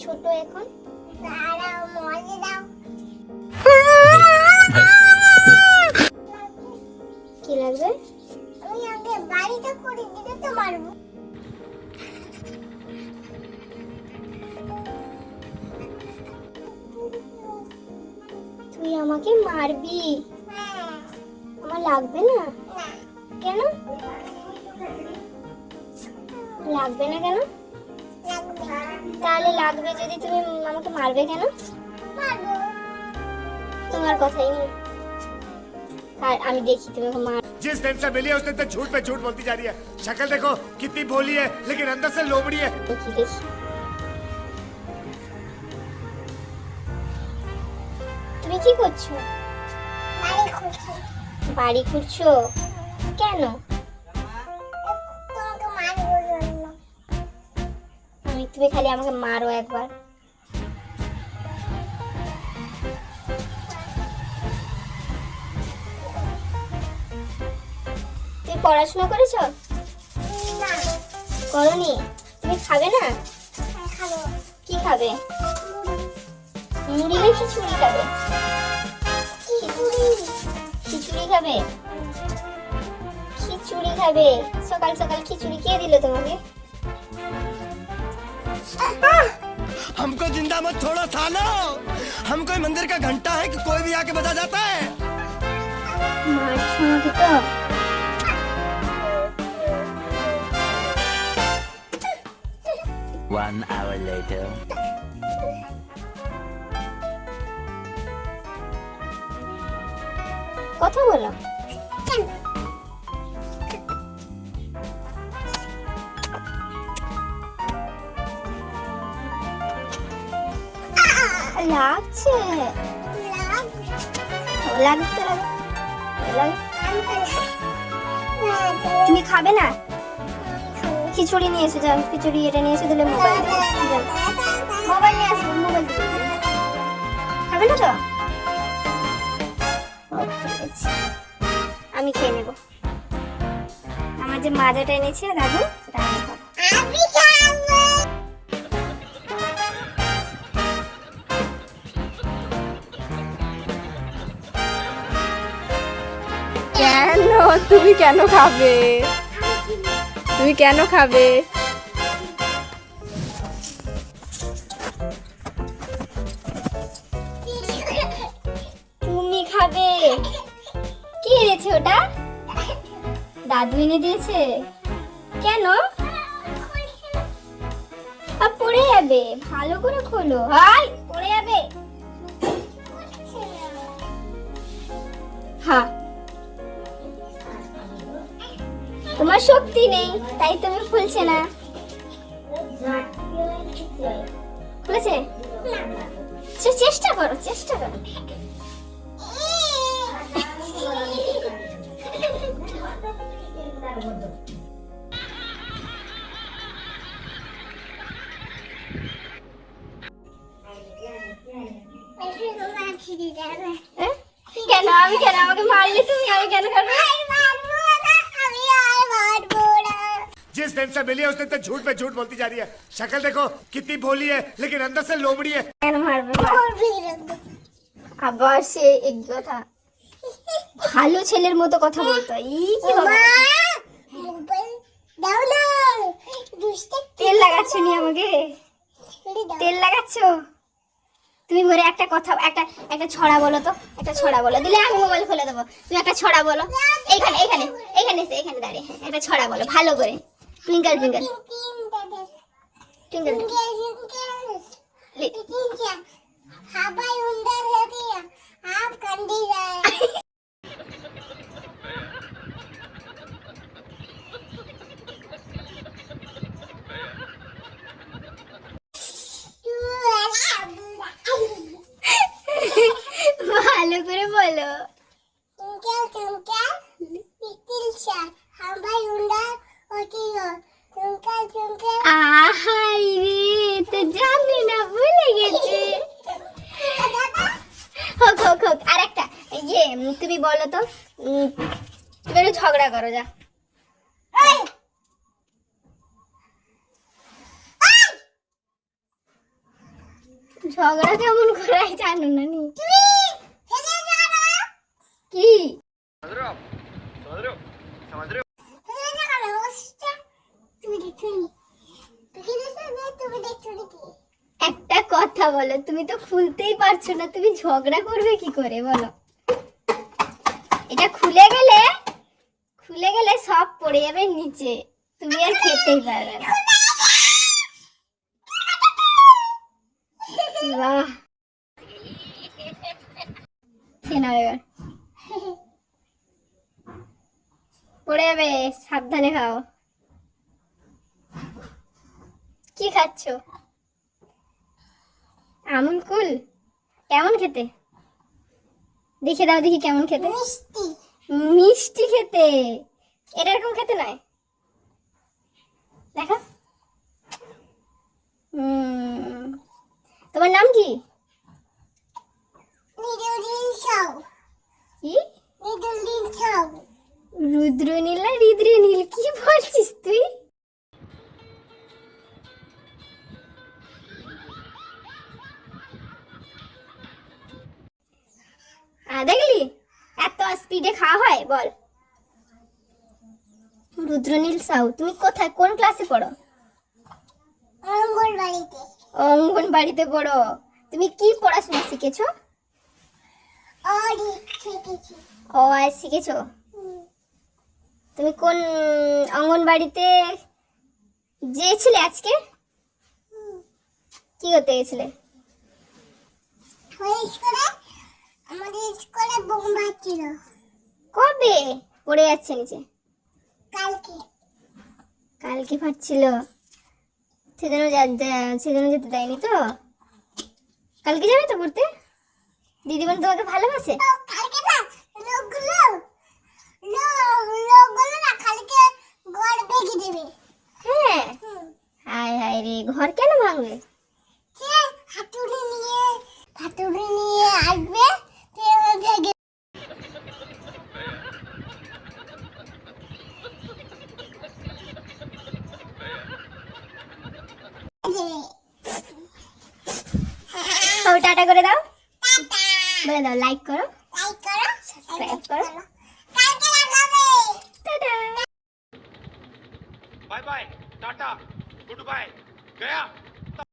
ছোট এখন। দাঁড়াও মজা দাও। কি লাগবে? আমি আগে বাড়িটা করে দিতে তো মারবো। তুই আমাকে মারবি? হ্যাঁ। আমার লাগবে না। না। কেন লাগবে না? কেন লাগবে। তাহলে লাগবে যদি, তুমি আমাকে মারবে কেন? মারবো। তোমার কথাই নেই। আর আমি দেখি তুমি আমাকে মার। जिस दिन से मिली है उस दिन से झूठ पे झूठ बोलती जा रही है। शक्ल देखो कितनी भोली है लेकिन अंदर से लोमड़ी है। দেখি দেখি। তুমি কি করছো? বাড়ি খুঁজছি। বাড়ি খুঁড়ছো? কেন? তোমাকে মারবো জন্য। তুমি খালি আমাকে মারো একবার। তুমি পড়াশোনা করেছো? না। করনি? তুমি খাবে না? হ্যাঁ, খাবো। কি খাবে? মুড়ি না খিচুড়ি খাবে? খিচুড়ি। খিচুড়ি খাবে? খিচুড়ি খাবে? সকাল সকাল খিচুড়ি কে দিল তোমাকে? हमको जिंदा मत छोड़ो सालो। हम कोई मंदिर का घंटा है कि कोई भी आके बजा जाता है। মারছো আমাকে তো। One hour later. কথা বলো। লাগছে? লাগতে তুমি খাবে না? খিচুড়ি নিয়ে এসে যাও, খিচুড়ি এটা নিয়ে এসে দিলে মোবাইল মোবাইল নিয়ে আসবো, মোবাইল খাবে না তো? ঠিক আছে, আমি খেয়ে নেবো। আমার যে মাজাটা এনেছে দাদু, সেটা আমি খাবো। আমি খাবো। কেন? তুমি কেন খাবে? তুমি কেন খাবে? তুমি খাবে? কি এনেছে ওটা? দাদু এনে দিয়েছে? কেন? পড়ে যাবে, ভালো করে খোলো। হাই, পড়ে যাবে। হ্যাঁ, তোমার শক্তি নেই তাই তুমি খুলছে না। খুলেছে? চেষ্টা করো, চেষ্টা করো। কেন? আমি কেন? আমাকে মারলে তুমি, আমি কেন খাবো? जिस दिन से मिली है उस दिन से झूठ पे झूठ बोलती जा रही है। शक्ल देखो कितनी भोली है लेकिन अंदर से लोमड़ी है। কেন মারবে? আবার সে এক কথা, ভালো ছেলের মতো কথা বলতো। এই কি হবে? তেল লাগাচ্ছ নি আমাকে? তেল লাগাচ্ছ? তুমি ঘরে একটা কথা, একটা একটা ছড়া বলো তো, একটা ছড়া বলো, দিলে আমি মোবাইল খুলে দেবো। তুমি একটা ছড়া বলো। এইখানে এইখানে এইখানে এসে, এখানে দাঁড়িয়ে একটা ছড়া বলো ভালো করে। Twinkle twinkle twinkle. हवाई उंदर है दिया आप कंडी जाए। ভালো করে বলো। টুইঙ্কল টুইঙ্কল লিটল স্টার हवाई उंदर होती हो টুইঙ্কল টুইঙ্কল। আহাই রে, তো জানি না, ভুলে গেছে। হোক হোক হোক, আরেকটা। ইয়ে তুমি বলো তো, তুমি একটু ঝগড়া করো, যা। ঝগড়া কেমন করাই জানো না নি তুমি ফেলে যাও কি ফেলে যাও ওস্তা তুমি দেখছো নি তুমি দেখছো না তুমি দেখছো নাকি একটা কথা বলো, তুমি তো খুলতেই পারছো না, তুমি ঝগড়া করবে কি করে বলো? এটা খুলে গেলে সব পড়ে যাবে নিচে, তুমি আর খেতেই পারবে না। বাহ, খেয়ে নাও এবার, পড়ে যাবে, সাবধানে খাও। কি খাচ্ছো? আমুল কুল? কেমন খেতে? দেখে দাও দেখি কেমন খেতে। মিষ্টি মিষ্টি খেতে, এটা এরকম খেতে নয়, দেখো। তোমার নাম কি? নিদুলিন সাউ কি? নিদুলিন সাউ রুদ্রনীল না হৃদ্রনীল, কি বলছিস তুই? দেখলি এত স্পিডে খাওয়া হয় বল? রুদ্রনীল সাউ, তুমি কোথায়, কোন ক্লাসে পড়ো? অঙ্গনবাড়িতে অঙ্গনবাড়িতে পড়ো। তুমি কি পড়াশোনা শিখেছো? অডি শিখেছি ও আই শিখেছো। তুমি কোন অঙ্গনবাড়িতে গিয়েছিলে আজকে? কি করতে গেছিলে? ওই স্কুলে আমাদের স্কুলে বোম বাজছিল কবে? পড়ে যাচ্ছে নিচে। কালকে কালকে ফাটছিল, সেজন্য যেতে দেয়নি তো? কালকে যাবে তো পড়তে? দিদিমণি তোমাকে ভালোবাসে? তো কালকে না লোকগুলো না কালকে ঘর ভেঙে দেবে হ্যাঁ, হায় হায় রে, ঘর কেন ভাঙবে? সে হাতুড়ি নিয়ে আসবে সে ভেঙে দেবে তো টাটা করে দাও, টাটা বলে দাও লাইক করো, লাইক করো সাবস্ক্রাইব করো, কালকে লাগাবে tata. Bye bye tata good bye गया